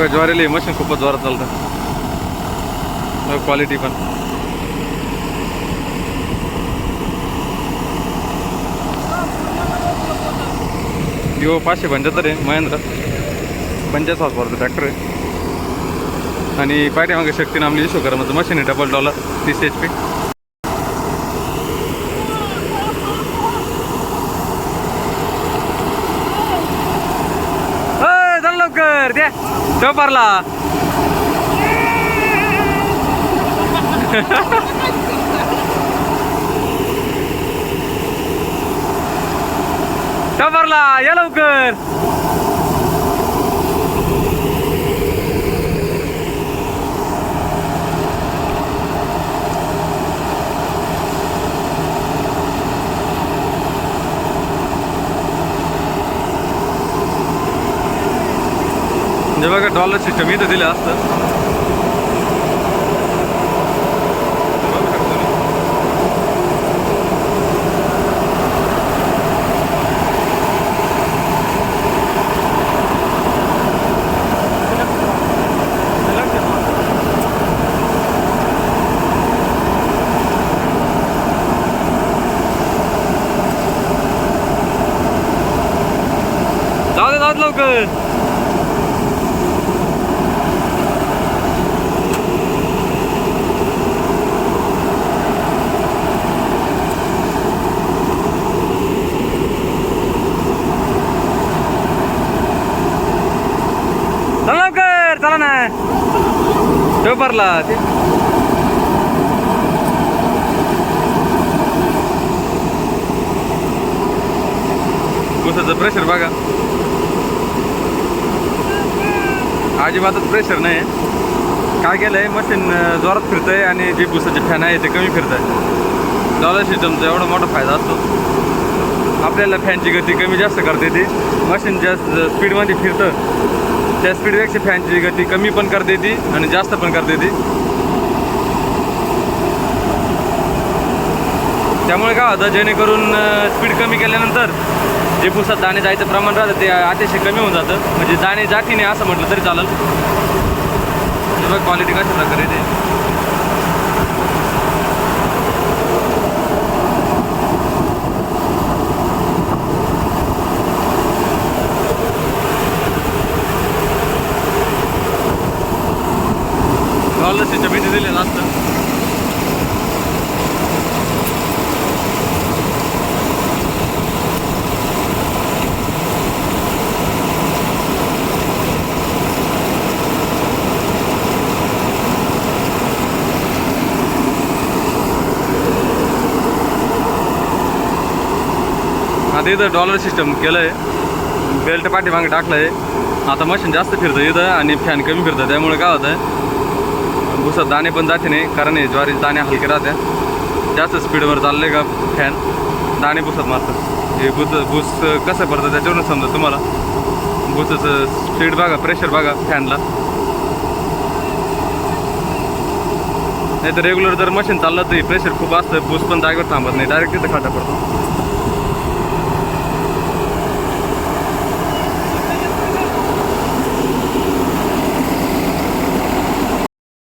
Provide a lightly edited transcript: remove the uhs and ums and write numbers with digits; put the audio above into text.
बघा ज्वारीला मशीन खूपच जोरात चालतं. क्वालिटी पण यो 575 आहे महेंद्र 50 हॉर्सपावरचं ट्रॅक्टर आहे. आणि पाठीमागे शक्ती नामली विश्वकर्माचं मशीन आहे डबल डॉलर 30 HP. लवकर द्या टोपारला. टोपारला या लवकर. म्हणजे बघा डॉलर सिस्टम इथं दिलं असतं. जाऊ दे लवकर. लवकर चला ना पेपरला. गुसाचं प्रेशर बघा अजिबातच प्रेशर नाही. काय केलंय मशीन जोरात फिरतंय आणि जे गुसाचे फॅन आहे ते कमी फिरत आहे. डॉलर सिस्टमचा एवढा मोठा फायदा असतो. आपल्याला फॅनची गती कमी जास्त करते ती. मशीन जास्त स्पीडमध्ये फिरतं त्या स्पीडपेक्षा फॅनची गती कमी पण करते ती आणि जास्त पण करते ती. त्यामुळे काय होतं जेणेकरून स्पीड कमी केल्यानंतर जे भुसात दाणे जायचं प्रमाण राहतं ते अतिशय कमी होऊन जातं. म्हणजे दाणे जाती नाही असं म्हटलं तरी चालेल. क्वालिटी कशा प्रकारे ते डॉलर सिस्टम इथे दिलेलं असतं. आता इथं डॉलर सिस्टम केलं आहे. बेल्ट पाठीमागे टाकलं आहे. आता मशीन जास्त फिरतं इथं आणि फॅन कमी फिरतं. त्यामुळे काय होतं आहे भुसात दाणे पण जाते नाही. कारण हे ज्वारी दाणे हलके राहत्या. जास्त स्पीडवर चालले का फॅन दाणे भुसात मारतात. हे भूस कसं पडतं त्याच्यावरून समजा तुम्हाला. भुसाचं स्पीड बघा प्रेशर बघा फॅनला. नाही तर रेग्युलर जर मशीन चाललं तर प्रेशर खूप असतं. भूस पण जागेवर थांबत नाही डायरेक्ट तिथं खाटा पडतो.